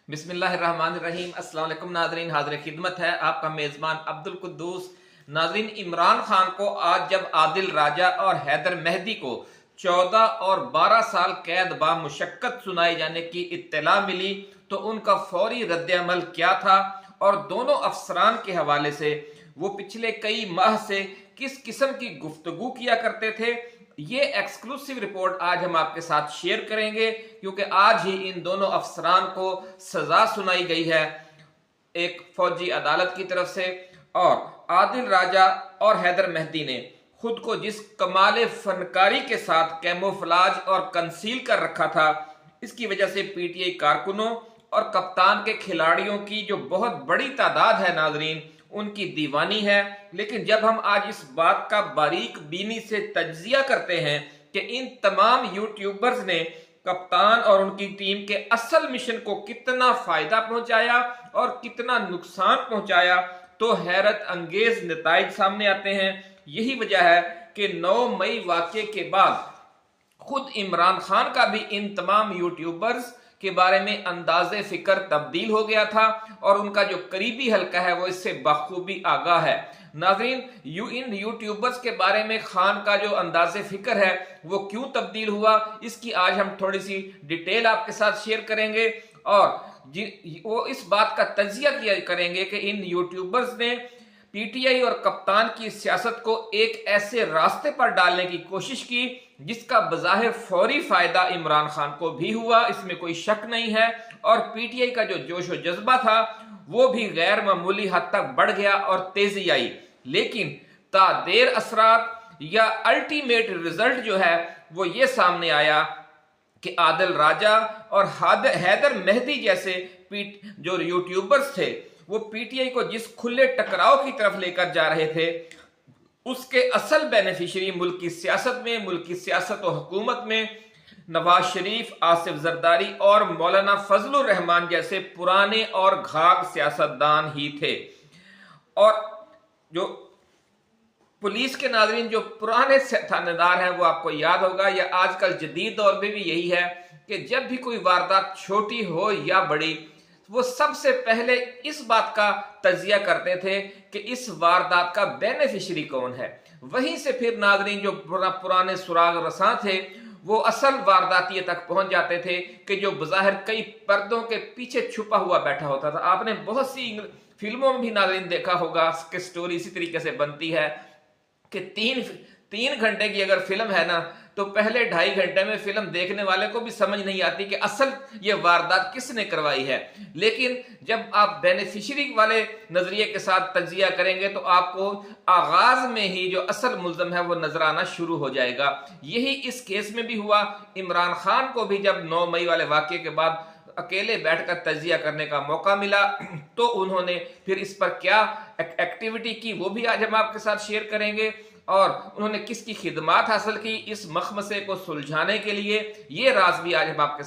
बिस्मिल्लाहिर्रहमानिर्रहीम। अस्सलाम वालेकुम नाज़रीन, हाज़िर खिदमत है आपका मेज़बान अब्दुल कुद्दूस। नाज़रीन, इमरान खान को आज जब आदिल राजा और हैदर मेहदी को 14 और 12 साल कैद बा मुशक्कत सुनाए जाने की इत्तला मिली तो उनका फौरी रद्द-ए-अमल क्या था और दोनों अफसरान के हवाले से वो पिछले कई माह से किस किस्म की गुफ्तगू किया करते थे, ये एक्सक्लूसिव रिपोर्ट आज हम आपके साथ शेयर करेंगे, क्योंकि आज ही इन दोनों अफसरान को सजा सुनाई गई है एक फौजी अदालत की तरफ से। और आदिल राजा और हैदर मेहदी ने खुद को जिस कमाल फनकारी के साथ कैमोफ्लाज और कंसील कर रखा था, इसकी वजह से पीटीआई कारकुनों और कप्तान के खिलाड़ियों की जो बहुत बड़ी तादाद है नाजरीन, उनकी दीवानी है। लेकिन जब हम आज इस बात का बारीक बीनी से तज्जिया करते हैं कि इन तमाम यूट्यूबर्स ने कप्तान और उनकी टीम के असल मिशन को कितना फायदा पहुंचाया और कितना नुकसान पहुंचाया, तो हैरत अंगेज नताइज सामने आते हैं। यही वजह है कि 9 मई वाक़े के बाद खुद इमरान खान का भी इन तमाम यूट्यूबर्स के बारे में अंदाज़े फिक्र तब्दील हो गया था और उनका जो करीबी हल्का है वो इससे बखूबी आगाह है। नाज़रीन, इन यूट्यूबर्स के बारे में खान का जो अंदाज़े फिक्र है वो क्यों तब्दील हुआ, इसकी आज हम थोड़ी सी डिटेल आपके साथ शेयर करेंगे और वो इस बात का तज्जिया किया करेंगे कि इन यूट्यूबर्स ने पीटीआई और कप्तान की सियासत को एक ऐसे रास्ते पर डालने की कोशिश की जिसका बज़ाहिर फौरी फायदा इमरान खान को भी हुआ, इसमें कोई शक नहीं है। और पीटीआई का जो जोश व जज्बा था वो भी गैर मामूली हद तक बढ़ गया और तेजी आई। लेकिन तादेर असरात या अल्टीमेट रिजल्ट जो है वो ये सामने आया कि आदिल राजा और हैदर मेहदी जैसे जो यूट्यूबर्स थे वो पीटीआई को जिस खुले टकराव की तरफ लेकर जा रहे थे, उसके असल बेनिफिशियरी मुल्क की सियासत और हुकूमत में नवाज शरीफ, आसिफ जरदारी और मौलाना फजलुर रहमान जैसे पुराने और घाघ सियासतदान ही थे। और जो पुलिस के नाज़रीन जो पुराने थानेदार हैं वो आपको याद होगा, या आजकल जदीद दौर में भी यही है कि जब भी कोई वारदात छोटी हो या बड़ी, वो सबसे पहले इस बात का तज्जिया करते थे कि इस वारदात का बेनिफिशियरी कौन है। वहीं से फिर नाज़रीन जो पुराने सुराग रसां थे वो असल वारदातिये तक पहुंच जाते थे कि जो बज़ाहिर कई पर्दों के पीछे छुपा हुआ बैठा होता था। आपने बहुत सी फिल्मों में भी नाज़रीन देखा होगा कि स्टोरी इसी तरीके से बनती है कि तीन घंटे की अगर फिल्म है ना, तो पहले 2.5 घंटे में फिल्म देखने वाले को भी समझ नहीं आती कि असल ये वारदात किसने करवाई है। लेकिन जब आप बेनिफिशियरी वाले नजरिए के साथ तज्जिया करेंगे तो आपको आगाज में ही जो असल मुल्ज़म है वो नजर आना शुरू हो जाएगा। यही इस केस में भी हुआ। इमरान खान को भी जब 9 मई वाले वाक़े के बाद अकेले बैठकर तज्जिया करने का मौका मिला तो उन्होंने फिर इस पर क्या एक्टिविटी की वो भी आज हम आपके साथ शेयर करेंगे और उन्होंने किसकी खिदमात हासिल की इस मखमसे को सुलझाने के लिए, ये राज भी आज हम आपके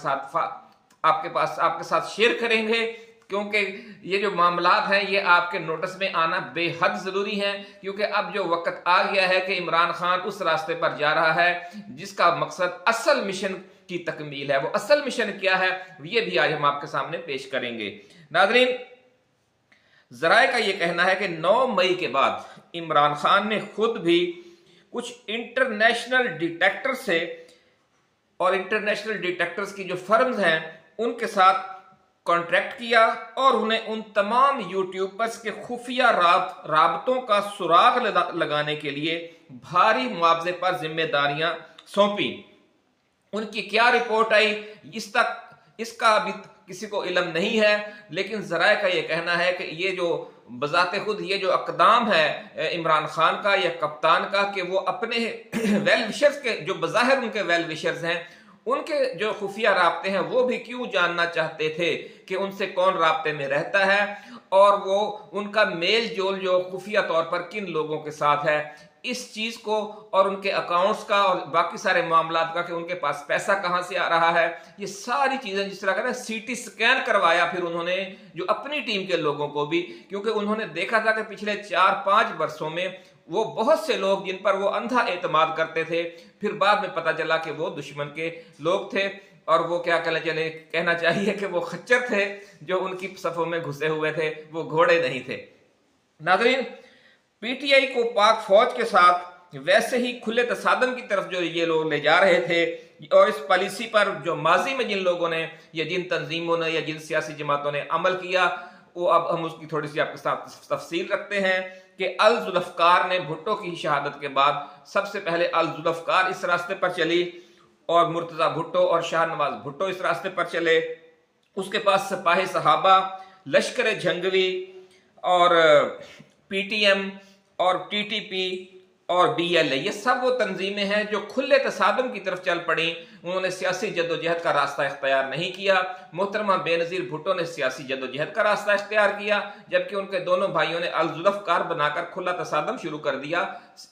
साथ शेयर करेंगे। क्योंकि ये जो मामलात हैं ये आपके नोटिस में आना बेहद ज़रूरी है, क्योंकि अब जो वक्त आ गया है कि इमरान खान उस रास्ते पर जा रहा है जिसका मकसद असल मिशन की तकमील है। वो असल मिशन क्या है ये भी आज हम आपके सामने पेश करेंगे। नाज़रीन, ज़राए का ये कहना है कि 9 मई के बाद इमरान खान ने खुद भी कुछ इंटरनेशनल डिटेक्टर से और इंटरनेशनल डिटेक्टर्स की जो फर्म्स हैं उनके साथ कॉन्ट्रैक्ट किया और उन्हें उन तमाम यूट्यूबर्स के खुफिया राबतों का सुराग लगाने के लिए भारी मुआवजे पर जिम्मेदारियां सौंपी। उनकी क्या रिपोर्ट आई इसका अभी किसी को इल्म नहीं है, लेकिन ज़राए का ये कहना है कि ये जो बज़ाते खुद ये जो अक़दाम है इमरान खान का या कप्तान का कि वो अपने वेल विशर्स के जो बज़ाहिर उनके वेल विशर्स हैं उनके जो खुफिया राब्ते हैं वो भी क्यों जानना चाहते थे कि उनसे कौन राब्ते में रहता है और वो उनका मेल जोल जो खुफिया तौर पर किन लोगों के साथ है, इस चीज को और उनके अकाउंट्स का और बाकी सारे मामलात का कि उनके पास पैसा कहां से आ रहा है, ये सारी चीजें जिस तरह का सीटी स्कैन करवाया फिर उन्होंने जो अपनी टीम के लोगों को भी, क्योंकि उन्होंने देखा था कि पिछले 4-5 वर्षों में वो बहुत से लोग जिन पर वो अंधा एतमाद करते थे, फिर बाद में पता चला कि वो दुश्मन के लोग थे। और वो क्या कहना चाहिए कि वो खच्चर थे जो उनकी सफों में घुसे हुए थे, वो घोड़े नहीं थे। नाज़रीन, पीटीआई को पाक फौज के साथ वैसे ही खुले तसादम की तरफ जो ये लोग ले जा रहे थे, और इस पॉलिसी पर जो माजी में जिन लोगों ने या जिन तंजीमों ने या जिन सियासी जमातों ने अमल किया, वो अब हम उसकी थोड़ी सी आपके साथ तफसील रखते हैं कि अल जुल्फ़कार ने भुट्टो की शहादत के बाद सबसे पहले अल जुल्फ़कार इस रास्ते पर चली और मुर्तज़ा भुट्टो और शाहनवाज भुट्टो इस रास्ते पर चले। उसके पास सिपाही सहाबा, लश्कर जंगवी और पीटीएम और टीटीपी और बीएलए, ये सब वो तंजीमें हैं जो खुले तसादम की तरफ चल पड़ी। उन्होंने सियासी जद्दोजहद का रास्ता इख्तियार नहीं किया। मोहतरमा बेनज़ीर भुट्टो ने सियासी जद्दोजहद का रास्ता इख्तियार किया, जबकि उनके दोनों भाइयों ने अल जुल्फ़कार बनाकर खुला तसादम शुरू कर दिया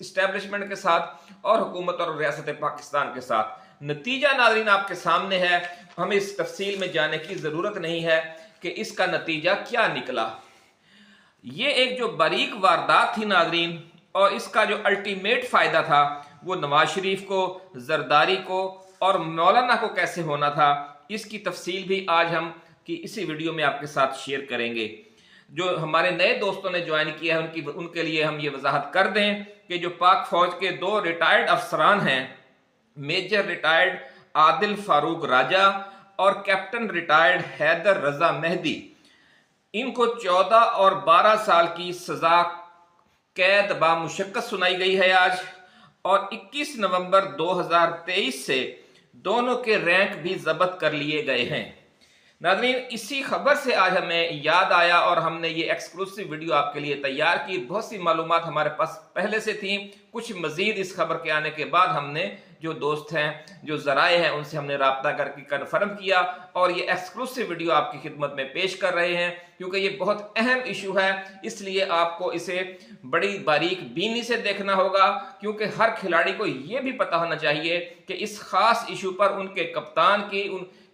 इस्टेब्लिशमेंट के साथ और हुकूमत और रियासत पाकिस्तान के साथ। नतीजा नाज़रीन आपके सामने है, हमें इस तफसील में जाने की ज़रूरत नहीं है कि इसका नतीजा क्या निकला। ये एक जो बारीक वारदात थी नाज़रीन, और इसका जो अल्टीमेट फ़ायदा था वो नवाज शरीफ को, जरदारी को और मौलाना को कैसे होना था, इसकी तफसील भी आज हम की इसी वीडियो में आपके साथ शेयर करेंगे। जो हमारे नए दोस्तों ने ज्वाइन किया है उनके लिए हम ये वजाहत कर दें कि जो पाक फौज के 2 रिटायर्ड अफसरान हैं, मेजर रिटायर्ड आदिल फारूक राजा और कैप्टन रिटायर्ड हैदर रजा मेहदी, इनको 14 और 12 साल की सजा कैद बामुशक्कत सुनाई गई है आज, और 21 नवंबर 2023 से दोनों के रैंक भी जब्त कर लिए गए हैं। नाज़रीन, इसी खबर से आज हमें याद आया और हमने ये एक्सक्लूसिव वीडियो आपके लिए तैयार की। बहुत सी मालूमात हमारे पास पहले से थी, कुछ मजीद इस खबर के आने के बाद हमने जो दोस्त हैं, जो ज़राए हैं, उनसे हमने राब्ता करके कन्फर्म किया और ये एक्सक्लूसिव वीडियो आपकी खिदमत में पेश कर रहे हैं, क्योंकि ये बहुत अहम इशू है। इसलिए आपको इसे बड़ी बारीक बीनी से देखना होगा, क्योंकि हर खिलाड़ी को ये भी पता होना चाहिए कि इस खास इशू पर उनके कप्तान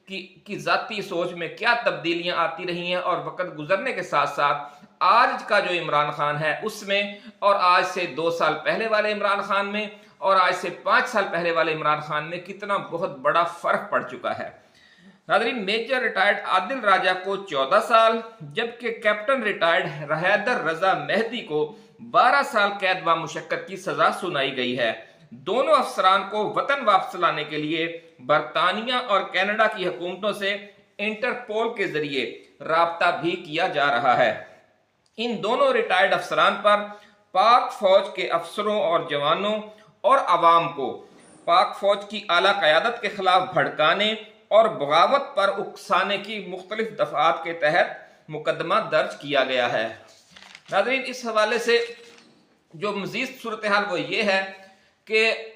की जाती सोच में क्या तब्दीलियां आती रही हैं, और वक्त गुजरने के साथ साथ आज का जो इमरान खान है उसमें, और आज से 2 साल पहले वाले इमरान खान में, और आज से 5 साल पहले वाले इमरान खान में कितना बहुत बड़ा फर्क पड़ चुका है। नाज़रीन, मेजर रिटायर्ड आदिल राजा को 14 साल, जबकि कैप्टन रिटायर्ड हैदर रजा मेहदी को 12 साल कैद व मुशक्कत की सजा सुनाई गई है। दोनों अफसरान को वतन वापस लाने के लिए बरतानिया और कनाडा की हुकूमतों से इंटरपोल के जरिए राब्ता भी किया जा रहा है। इन दोनों रिटायर्ड अफसरान पर पाक फौज के अफसरों और जवानों और अवाम को पाक फौज की आला क़यादत के खिलाफ भड़काने और बगावत पर उकसाने की मुख्तलिफ दफात के तहत मुकदमा दर्ज किया गया है। नाज़रीन, इस हवाले से जो मजीद सूरत हाल वो ये है कि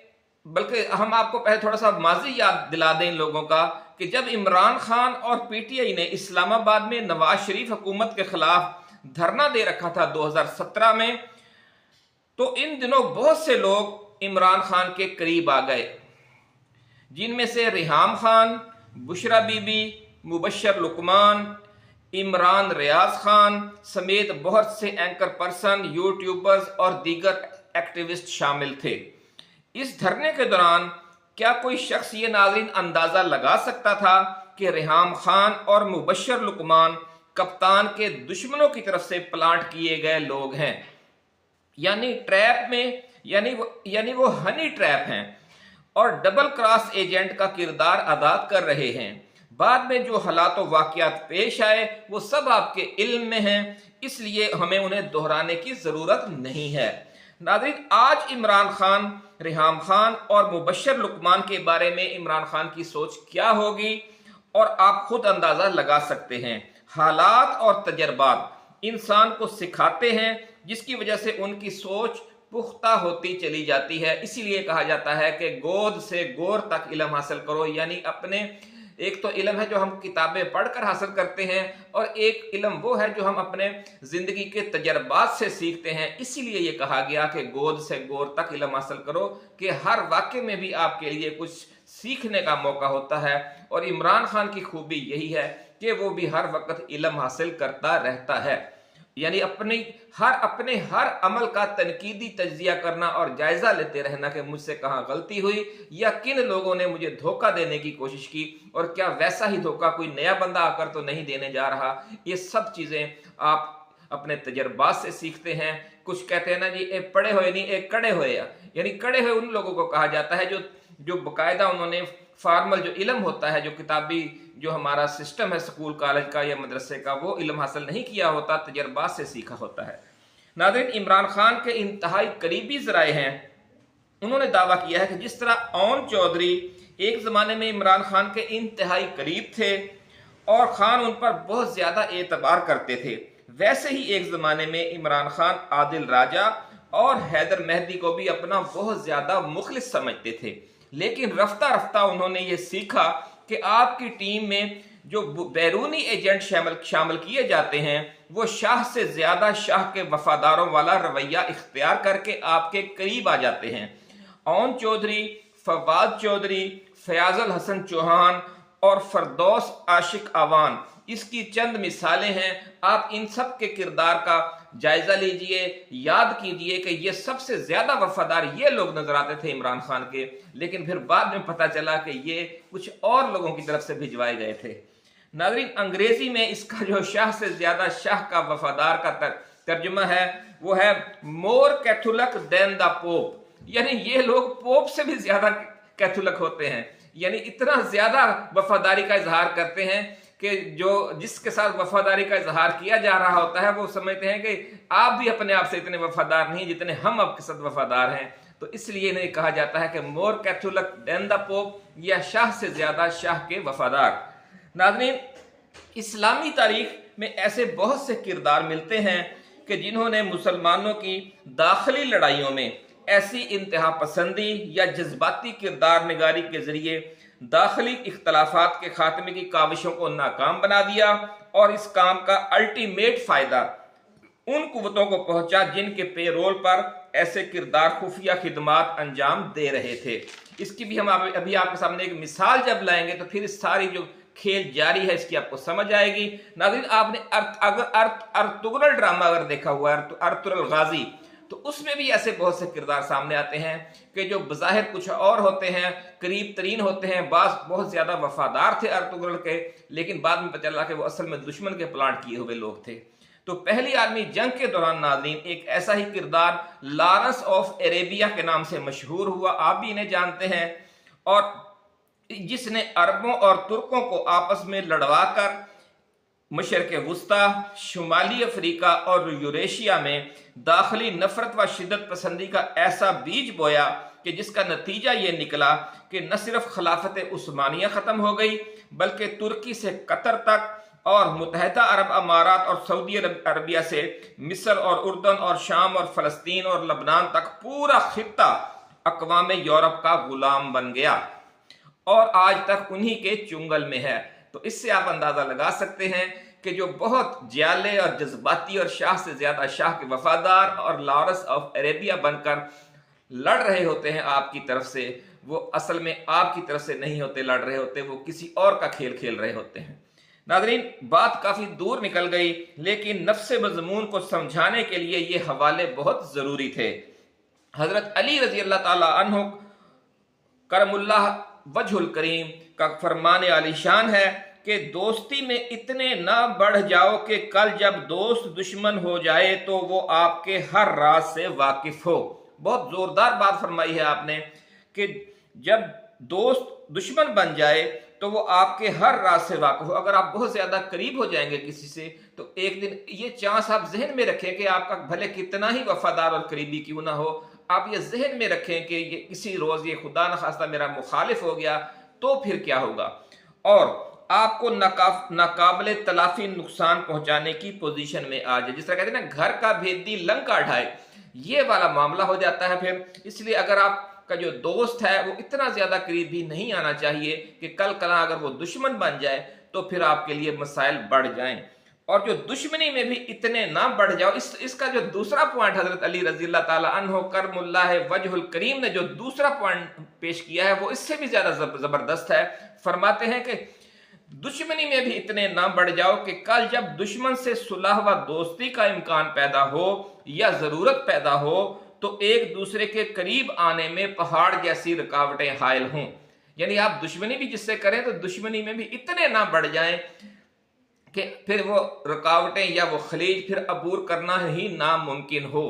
बल्कि हम आपको पहले थोड़ा सा माजी याद दिला दें इन लोगों का, कि जब इमरान खान और पीटीआई ने इस्लामाबाद में नवाज शरीफ हुकूमत के खिलाफ धरना दे रखा था 2017 में, तो इन दिनों बहुत से लोग इमरान खान के करीब आ गए, जिनमें से रिहाम खान, बुशरा बीबी, मुबशर लुकमान, इमरान रियाज खान समेत बहुत से एंकर पर्सन, यूट्यूबर्स और दीगर एक्टिविस्ट शामिल थे। इस धरने के दौरान क्या कोई शख्स ये नाज़रीन अंदाजा लगा सकता था कि रिहाम खान और मुबशर लुकमान कप्तान के दुश्मनों की तरफ से प्लांट किए गए लोग हैं, यानी ट्रैप में, यानी वो हनी ट्रैप हैं और डबल क्रॉस एजेंट का किरदार अदा कर रहे हैं। बाद में जो हालात व वाक़यात पेश आए वो सब आपके इल्म में हैं, इसलिए हमें उन्हें दोहराने की ज़रूरत नहीं है। नाज़रीन, आज इमरान खान, रिहाम खान और मुबशर लुकमान के बारे में इमरान खान की सोच क्या होगी, और आप खुद अंदाज़ा लगा सकते हैं। हालात और तजर्बात इंसान को सिखाते हैं, जिसकी वजह से उनकी सोच पुख्ता होती चली जाती है। इसीलिए कहा जाता है कि गोद से गोर तक इल्म हासिल करो, यानी अपने एक तो इल्म है जो हम किताबें पढ़कर हासिल करते हैं, और एक इल्म वो है जो हम अपने जिंदगी के तजर्बात से सीखते हैं। इसीलिए ये कहा गया कि गोद से गोर तक इल्म हासिल करो, कि हर वाक़े में भी आपके लिए कुछ सीखने का मौका होता है। और इमरान खान की खूबी यही है कि वो भी हर वक्त इल्म हासिल करता रहता है। यानी अपने हर अमल का तनकीदी तज्जिया करना और जायजा लेते रहना कि मुझसे कहाँ गलती हुई या किन लोगों ने मुझे धोखा देने की कोशिश की और क्या वैसा ही धोखा कोई नया बंदा आकर तो नहीं देने जा रहा। ये सब चीजें आप अपने तजर्बात से सीखते हैं। कुछ कहते हैं ना जी, एक पढ़े हुए नहीं एक कड़े हुए, यानी कड़े हुए उन लोगों को कहा जाता है जो बाकायदा उन्होंने फॉर्मल जो इल्म होता है, जो किताबी जो हमारा सिस्टम है स्कूल कॉलेज का या मदरसे का, वो इल्म हासिल नहीं किया होता, तजर्बात से सीखा होता है। नाज़रीन, इमरान खान के इंतहाई करीबी ज़राए हैं, उन्होंने दावा किया है कि जिस तरह ओन चौधरी एक ज़माने में इमरान खान के इंतहाई करीब थे और खान उन पर बहुत ज़्यादा एतबार करते थे, वैसे ही एक ज़माने में इमरान खान आदिल राजा और हैदर मेहदी को भी अपना बहुत ज़्यादा मुखलिस समझते थे। लेकिन रफ्ता रफ्ता उन्होंने ये सीखा कि आपकी टीम में जो बैरूनी एजेंट शामिल किए जाते हैं वो शाह से ज्यादा शाह के वफादारों वाला रवैया इख्तियार करके आपके करीब आ जाते हैं। ओन चौधरी, फवाद चौधरी, फयाजुल हसन चौहान और फरदौस आशिक आवान इसकी चंद मिसालें हैं। आप इन सब के किरदार का जायजा लीजिए, याद कीजिए कि ये सबसे ज्यादा वफादार ये लोग नजर आते थे इमरान खान के, लेकिन फिर बाद में पता चला कि ये कुछ और लोगों की तरफ से भिजवाए गए थे। नाज़रीन, अंग्रेजी में इसका जो शाह से ज्यादा शाह का वफादार का तर्जुमा है वो है मोर कैथोलिक देन द पोप, यानी ये लोग पोप से भी ज्यादा कैथोलिक होते हैं, यानी इतना ज्यादा वफादारी का इजहार करते हैं कि जो जिसके साथ वफादारी का इजहार किया जा रहा होता है वो समझते हैं कि आप भी अपने आप से इतने वफादार नहीं जितने हम आपके साथ वफादार हैं। तो इसलिए इन्हें कहा जाता है कि मोर कैथोलिक देन द पोप, या शाह से ज्यादा शाह के वफादार। नाज़रीन, इस्लामी तारीख में ऐसे बहुत से किरदार मिलते हैं कि जिन्होंने मुसलमानों की दाखिली लड़ाइयों में ऐसी इंतहा पसंदी या जज्बाती किरदार निगारी के जरिए दाखिली इख्तलाफात के खात्मे की काविशों को नाकाम बना दिया और इस काम का अल्टीमेट फायदा उन कुव्वतों को पहुंचा जिनके पेरोल पर ऐसे किरदार खुफिया खिदमात अंजाम दे रहे थे। इसकी भी हम अभी आपके सामने एक मिसाल जब लाएंगे तो फिर इस सारी जो खेल जारी है इसकी आपको समझ आएगी। नाज़रीन, आपने अर्तुगरुल ड्रामा अगर देखा हुआ है, अर्तुगरुल गाजी, तो उसमें भी ऐसे बहुत से किरदार सामने आते हैं कि जो बज़ाहिर कुछ और होते हैं, करीब तरीन होते हैं, बहुत ज्यादा वफादार थे अर्तुगरुल के, लेकिन बाद में पता चला कि वो असल में दुश्मन के प्लाट किए हुए लोग थे। तो पहली आलमी जंग के दौरान नाज़रीन एक ऐसा ही किरदार लॉरेंस ऑफ अरेबिया के नाम से मशहूर हुआ, आप भी इन्हें जानते हैं, और जिसने अरबों और तुर्कों को आपस में लड़वाकर मशरक़ वुस्ता, शुमाली अफ्रीका और यूरेशिया में दाखिली नफरत व शिद्दत पसंदी का ऐसा बीज बोया कि जिसका नतीजा ये निकला कि न सिर्फ खिलाफत उस्मानिया ख़त्म हो गई बल्कि तुर्की से कतर तक और मुत्तहिदा अरब अमारात और सऊदी अरबिया से मिस्र और उर्दन और शाम और फ़लस्तीन और लबनान तक पूरा खित्ता अक़वाम यूरोप का गुलाम बन गया और आज तक उन्हीं के चुंगल में है। तो इससे आप अंदाजा लगा सकते हैं कि जो बहुत जाले और जज्बाती और शाह से ज्यादा शाह के वफादार और लॉरेंस ऑफ अरेबिया बनकर लड़ रहे होते हैं आपकी तरफ से, वो असल में आपकी तरफ से नहीं होते लड़ रहे होते, वो किसी और का खेल खेल रहे होते हैं। नाज़रीन, बात काफी दूर निकल गई, लेकिन नफ्से मज़मून को समझाने के लिए ये हवाले बहुत जरूरी थे। हजरत अली रजी अल्लाह ताला अन्हु करमुल्लाह वजहुल करीम का फरमान आलिशान है कि दोस्ती में इतने ना बढ़ जाओ कि कल जब दोस्त दुश्मन हो जाए तो वो आपके हर राज से वाकिफ हो। बहुत जोरदार बात फरमाई है आपने कि जब दोस्त दुश्मन बन जाए तो वो आपके हर राज से वाकिफ हो। अगर आप बहुत ज्यादा करीब हो जाएंगे किसी से तो एक दिन ये चांस आप जहन में रखें कि आपका भले कितना ही वफादार और करीबी क्यों ना हो, आप ये जहन में रखें कि ये किसी रोज ये खुदा न खास्ता मेरा मुखालिफ हो गया तो फिर क्या होगा, और आपको नाकाबिले तलाफी नुकसान पहुंचाने की पोजीशन में आ जाए। जिस तरह कहते हैं ना, घर का भेदी लंका ढाए, ये वाला मामला हो जाता है फिर। इसलिए अगर आपका जो दोस्त है वो इतना ज्यादा करीब भी नहीं आना चाहिए कि कल कला अगर वो दुश्मन बन जाए तो फिर आपके लिए मसाइल बढ़ जाएं, और जो दुश्मनी में भी इतने ना बढ़ जाओ। इसका जो दूसरा पॉइंट हजरत अली रज़ी अल्लाह ताला अन्हु करमुल्लाह वजहुल करीम ने जो दूसरा पॉइंट पेश किया है वो इससे भी ज्यादा जबरदस्त है। फरमाते हैं कि दुश्मनी में भी इतने ना बढ़ जाओ कि कल जब दुश्मन से सुलह व दोस्ती का इम्कान पैदा हो या जरूरत पैदा हो तो एक दूसरे के करीब आने में पहाड़ जैसी रुकावटें हायल हों। यानी आप दुश्मनी भी जिससे करें तो दुश्मनी में भी इतने ना बढ़ जाएं कि फिर वो रुकावटें या वो खलीज फिर अबूर करना ही नामुमकिन हो।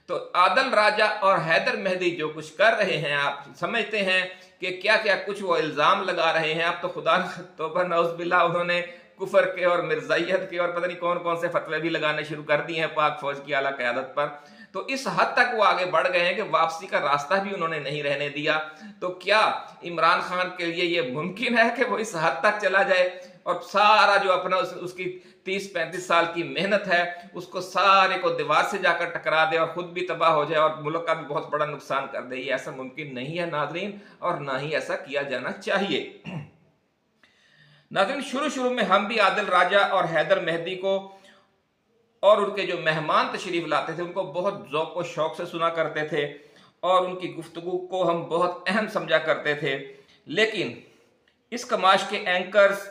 तो आदिल राजा और हैदर मेहदी जो कुछ कर रहे हैं, आप समझते हैं कि क्या क्या कुछ वो इल्ज़ाम लगा रहे हैं। आप तो खुदा तौबा नौज़ुबिल्लाह, उन्होंने कुफर के और मिर्जाइयत के और पता नहीं कौन कौन से फतवे भी लगाने शुरू कर दिए हैं पाक फौज की आला क़यादत पर। तो इस हद तक वो आगे बढ़ गए हैं कि वापसी का रास्ता भी उन्होंने नहीं रहने दिया। तो क्या इमरान खान के लिए ये मुमकिन है कि वो इस हद तक चला जाए और सारा जो अपना उसकी 30-35 साल की मेहनत है उसको सारे को दीवार से जाकर टकरा दे और खुद भी तबाह हो जाए और मुल्क का भी बहुत बड़ा नुकसान कर दे? ये ऐसा मुमकिन नहीं है नाज़रीन, और ना ही ऐसा किया जाना चाहिए। नाज़रीन, शुरू में हम भी आदिल राजा और हैदर मेहदी को और उनके जो मेहमान तशरीफ लाते थे उनको बहुत ज़ौक़ व शौक़ से सुना करते थे और उनकी गुफ्तगू को हम बहुत अहम समझा करते थे। लेकिन इस कमाश के एंकर्स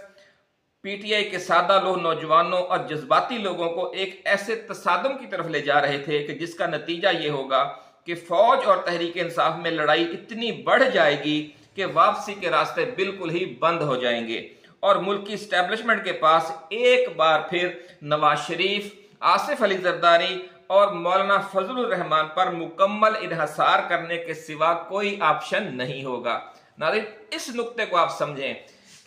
पीटीआई के सादा लोग नौजवानों और जज्बाती लोगों को एक ऐसे तसादम की तरफ ले जा रहे थे कि जिसका नतीजा ये होगा कि फौज और तहरीक इंसाफ में लड़ाई इतनी बढ़ जाएगी कि वापसी के रास्ते बिल्कुल ही बंद हो जाएंगे और मुल्की इस्टेब्लिशमेंट के पास एक बार फिर नवाज शरीफ, आसिफ अली जरदारी और मौलाना फजलुर रहमान पर मुकम्मल इन्हसार करने के सिवा कोई ऑप्शन नहीं होगा। नाज़रीन, इस नुक्ते को आप समझें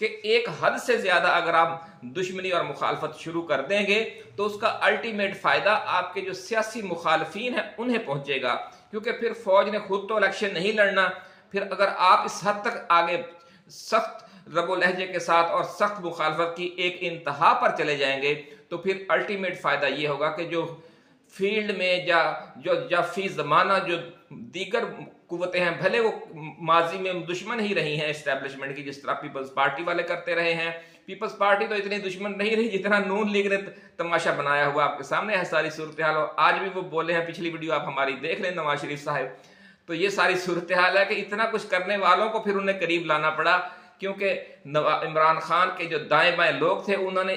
कि एक हद से ज्यादा अगर आप दुश्मनी और मुखालफत शुरू कर देंगे तो उसका अल्टीमेट फायदा आपके जो सियासी मुखालफीन हैं उन्हें पहुंचेगा, क्योंकि फिर फौज ने खुद तो इलेक्शन नहीं लड़ना। फिर अगर आप इस हद तक आगे सख्त रबो लहजे के साथ और सख्त मुखालफत की एक इंतहा पर चले जाएंगे तो फिर अल्टीमेट फायदा ये होगा कि जो फील्ड में या फी ज़माना जो दीगर कुव्वतें हैं, भले वो माजी में दुश्मन ही रही हैं इस्टेब्लिशमेंट की, जिस तरह पीपल्स पार्टी वाले करते रहे हैं। पीपल्स पार्टी तो इतनी दुश्मन नहीं रही जितना नून लीग ने तमाशा बनाया हुआ आपके सामने है सारी सूरत हाल। और आज भी वो बोले हैं, पिछली वीडियो आप हमारी देख लें नवाज शरीफ साहब, तो ये सारी सूरत हाल है कि इतना कुछ करने वालों को फिर उन्हें करीब लाना पड़ा, क्योंकि इमरान खान के जो दाएं बाएं लोग थे उन्होंने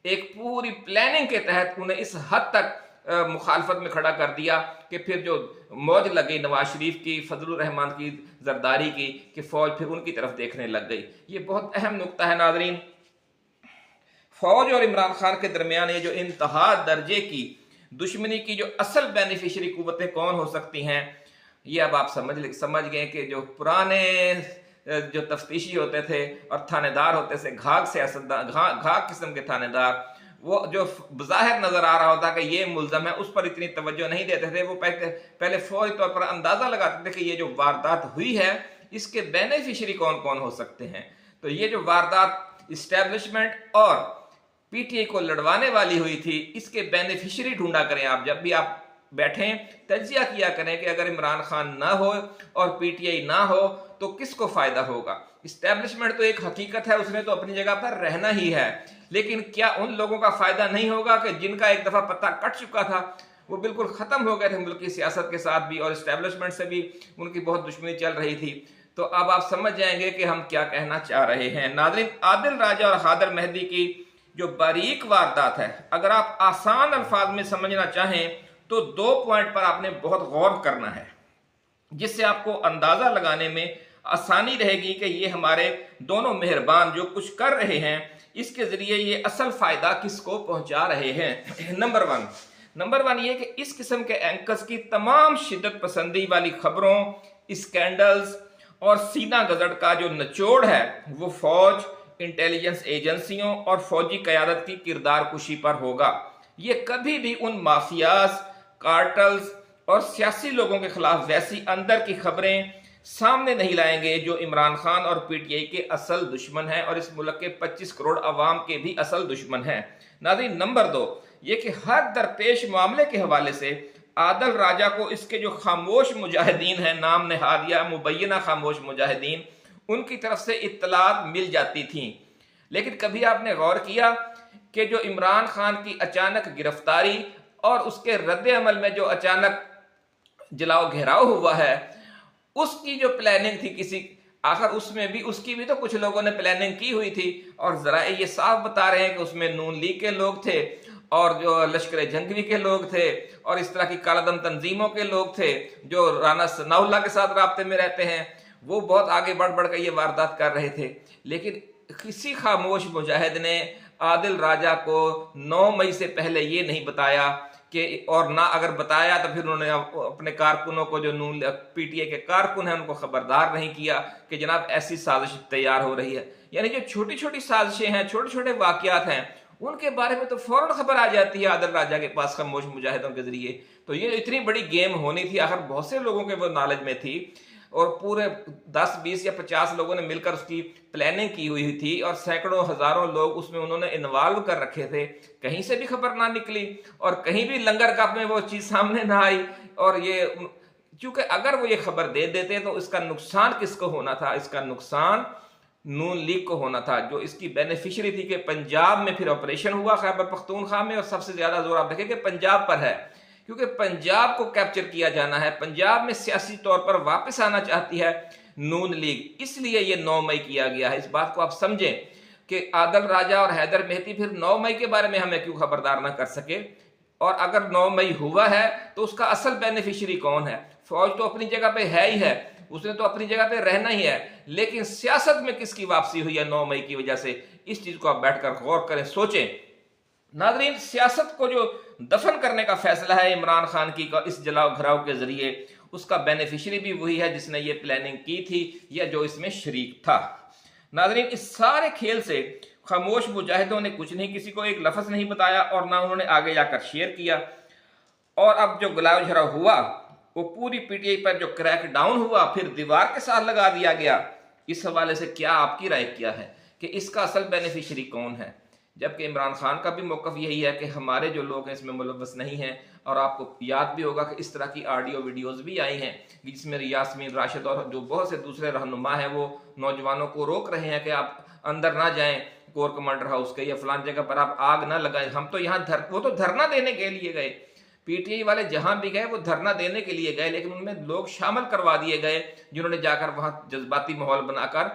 एक पूरी प्लानिंग के तहत उन्हें इस हद तक मुखालफत में खड़ा कर दिया कि फिर जो मौज लग गई नवाज शरीफ की, फजलुर रहमान की, जरदारी की, कि फौज फिर उनकी तरफ देखने लग गई। ये बहुत अहम नुक्ता है नाजरीन। फौज और इमरान खान के दरमियान ये जो इंतहा दर्जे की दुश्मनी की जो असल बेनिफिशरी कुव्वतें कौन हो सकती हैं, ये अब आप समझ गए कि जो पुराने जो तफ्तीशी होते थे और थानेदार होते थे, घाक किस्म के थानेदार, वो जो बज़ाहिर नजर आ रहा होता कि ये मुल्ज़म है, उस पर इतनी तवज्जो नहीं देते थे। वो पहले फौरी तौर पर अंदाजा लगाते थे कि ये जो वारदात हुई है इसके बेनिफिशरी कौन कौन हो सकते हैं। तो ये जो वारदात इस्टेब्लिशमेंट और पीटीआई को लड़वाने वाली हुई थी, इसके बेनिफिशरी ढूंढा करें। आप जब भी आप बैठें तज्जिया किया करें कि अगर इमरान खान ना हो और पीटीआई ना हो तो किसको फायदा होगा। इस्टेब्लिशमेंट तो एक हकीकत है, उसने तो अपनी जगह पर रहना ही है, लेकिन क्या उन लोगों का फायदा नहीं होगा कि जिनका एक दफा पत्ता कट चुका था, वो बिल्कुल खत्म हो गए थे मुल्क की सियासत के साथ भी और इस्टेब्लिशमेंट से भी उनकी बहुत दुश्मनी चल रही थी। तो अब आप समझ जाएंगे कि हम क्या कहना चाह रहे हैं। नाज़रीन, आदिल राजा और हैदर मेहदी की जो बारीक वारदात है, अगर आप आसान अल्फाज में समझना चाहें तो 2 पॉइंट पर आपने बहुत गौर करना है, जिससे आपको अंदाजा लगाने में आसानी रहेगी कि ये हमारे दोनों मेहरबान जो कुछ कर रहे हैं इसके जरिए ये असल फायदा किसको पहुंचा रहे हैं। नंबर वन ये कि इस किस्म के एंकर्स की तमाम शिद्दत पसंदी वाली खबरों, स्कैंडल्स और सीना गजड़ का जो निचोड़ है वो फौज, इंटेलिजेंस एजेंसियों और फौजी क़यादत की किरदार कुशी पर होगा। ये कभी भी उन माफियाज, कार्टल्स और सियासी लोगों के खिलाफ वैसी अंदर की खबरें सामने नहीं लाएंगे जो इमरान खान और पीटीआई के असल दुश्मन हैं और इस मुल्क के 25 करोड़ अवाम के भी असल दुश्मन हैं। नाज़रीन, नंबर 2 ये कि हर दरपेश मामले के हवाले से आदिल राजा को इसके जो खामोश मुजाहिदीन हैं, नाम नेहादिया मुबैना खामोश मुजाहिदीन, उनकी तरफ से इत्तलात मिल जाती थी। लेकिन कभी आपने गौर किया कि जो इमरान खान की अचानक गिरफ्तारी और उसके रद्द अमल में जो अचानक जलाओ घेराव हुआ है, उसकी जो प्लानिंग थी किसी آخر اس میں بھی اس کی بھی تو کچھ لوگوں نے پلاننگ کی ہوئی تھی، اور ذرائع یہ صاف بتا رہے ہیں کہ اس میں نون لیگ کے لوگ تھے اور جو لشکر جنگوی کے لوگ تھے اور اس طرح کی کالعدم تنظیموں کے لوگ تھے جو رانا ثناء اللہ کے ساتھ رابطے میں رہتے ہیں، وہ بہت آگے بڑھ بڑھ کر یہ واردات کر رہے تھے۔ لیکن کسی خاموش مجاہد نے عادل راجہ کو 9 مئی سے پہلے یہ نہیں بتایا کہ، اور نہ اگر بتایا تو پھر انہوں نے اپنے کارکنوں کو جو پی ٹی اے کے کارکن ہیں ان کو خبردار نہیں کیا کہ جناب ایسی سازش تیار ہو رہی ہے۔ یعنی جو چھوٹی چھوٹی سازشیں ہیں، چھوٹے چھوٹے واقعات ہیں، ان کے بارے میں تو فوراً خبر آ جاتی ہے عادل راجہ کے پاس خاموش مجاہدوں کے ذریعے۔ تو یہ اتنی بڑی گیم ہونی تھی، آخر بہت سے لوگوں کے وہ نالج میں تھی، اور پورے 10 20 یا 50 لوگوں نے مل کر اس کی پلاننگ کی ہوئی تھی، اور سینکڑوں ہزاروں لوگ اس میں انہوں نے انوالو کر رکھے تھے۔ کہیں سے بھی خبر نہ نکلی اور کہیں بھی لنگر کپ میں وہ چیز سامنے نہ آئی، اور یہ چونکہ اگر وہ یہ خبر دے دیتے تو اس کا نقصان کس کو ہونا تھا؟ اس کا نقصان نون لیگ کو ہونا تھا، جو اس کی بینیفیشری تھی کہ پنجاب میں پھر آپریشن ہوا خیبر پختونخوا میں، اور سب سے زیادہ زور آپ دیکھیں کہ پنجاب پر ہے، کیونکہ پنجاب کو کیپچر کیا جانا ہے، پنجاب میں سیاسی طور پر واپس آنا چاہتی ہے نون لیگ، اس لیے یہ 9 مئی کیا گیا ہے۔ اس بات کو آپ سمجھیں کہ عادل راجہ اور حیدر مہدی پھر 9 مئی کے بارے میں ہمیں کیوں خبردار نہ کر سکے، اور اگر 9 مئی ہوا ہے تو اس کا اصل بینیفیشری کون ہے؟ فوج تو اپنی جگہ پہ ہے ہی ہے، اس نے تو اپنی جگہ پہ رہنا ہی ہے، لیکن سیاست میں کس کی واپسی ہوئی ہے 9 مئی کی وجہ سے؟ اس چیز کو آپ بیٹھ کر غور کریں، سوچیں۔ ناظرین، سیاست کو جو دفن کرنے کا فیصلہ ہے عمران خان کی کا اس جلاؤ گھراؤ کے ذریعے، اس کا بینیفیشری بھی وہی ہے جس نے یہ پلاننگ کی تھی یا جو اس میں شریک تھا۔ ناظرین، اس سارے کھیل سے خاموش مجاہدوں نے کچھ نہیں، کسی کو ایک لفظ نہیں بتایا، اور نہ انہوں نے آگے جا کر شیئر کیا، اور اب جو گلاؤ جھراؤ ہوا وہ پوری پی ٹی آئی پر جو کریک ڈاؤن ہوا، پھر دیوار کے ساتھ لگا دیا گیا۔ اس حوالے سے کیا آپ کی رائے کیا ہے کہ اس کا اصل بینیفیشری کون ہے؟ جبکہ عمران خان کا بھی موقف یہی ہے کہ ہمارے جو لوگ ہیں اس میں ملوث نہیں ہیں، اور آپ کو یاد بھی ہوگا کہ اس طرح کی آڈیو ویڈیوز بھی آئی ہیں جس میں یاسمین راشد اور جو بہت سے دوسرے رہنما ہیں وہ نوجوانوں کو روک رہے ہیں کہ آپ اندر نہ جائیں کور کمانڈر ہاؤس کے، یا فلان جگہ پر آپ آگ نہ لگائیں، ہم تو یہاں وہ تو دھرنا دینے کے لیے گئے، پی ٹی آئی والے جہاں بھی گئے وہ دھرنا دینے کے لیے گئے، لیکن ان میں لوگ شامل کروا دیے گئے جنہوں نے جا کر وہاں جذباتی ماحول بنا کر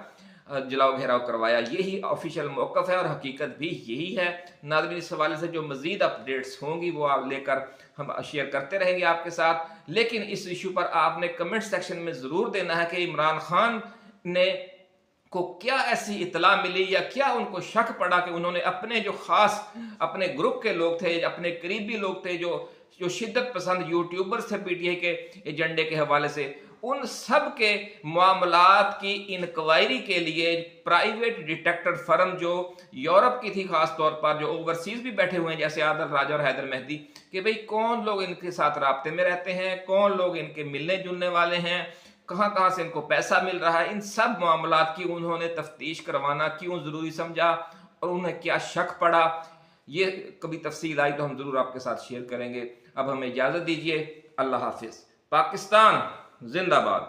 جلاؤ گھیراؤ کروایا۔ یہی آفیشیل موقف ہے اور حقیقت بھی یہی ہے۔ ناظرین، اس حوالے سے جو مزید اپڈیٹس ہوں گی وہ آپ لے کر ہم شیئر کرتے رہیں گے آپ کے ساتھ، لیکن اس ایشو پر آپ نے کمنٹ سیکشن میں ضرور دینا ہے کہ عمران خان نے کو کیا ایسی اطلاع ملی یا کیا ان کو شک پڑا کہ انہوں نے اپنے جو خاص اپنے گروپ کے لوگ تھے، اپنے قریبی لوگ تھے جو شدت پسند یوٹیوبرز تھے پی ٹی آئی کے ایجنڈے کے حوالے سے، ان سب کے معاملات کی انکوائری کے لیے پرائیویٹ ڈیٹیکٹر فرم جو یورپ کی تھی، خاص طور پر جو اوورسیز بھی بیٹھے ہوئے ہیں جیسے عادل راجہ اور حیدر مہدی، کہ بھئی کون لوگ ان کے ساتھ رابطے میں رہتے ہیں، کون لوگ ان کے ملنے جلنے والے ہیں، کہاں کہاں سے ان کو پیسہ مل رہا ہے، ان سب معاملات کی انہوں نے تفتیش کروانا کیوں ضروری سمجھا اور انہیں کیا شک پڑا، یہ کبھی تفصیل آئی تو ہم ضرور آپ کے ساتھ شیئر کریں گے۔ اب ہمیں اجازت دیجیے، اللہ حافظ۔ پاکستان زندہ باد۔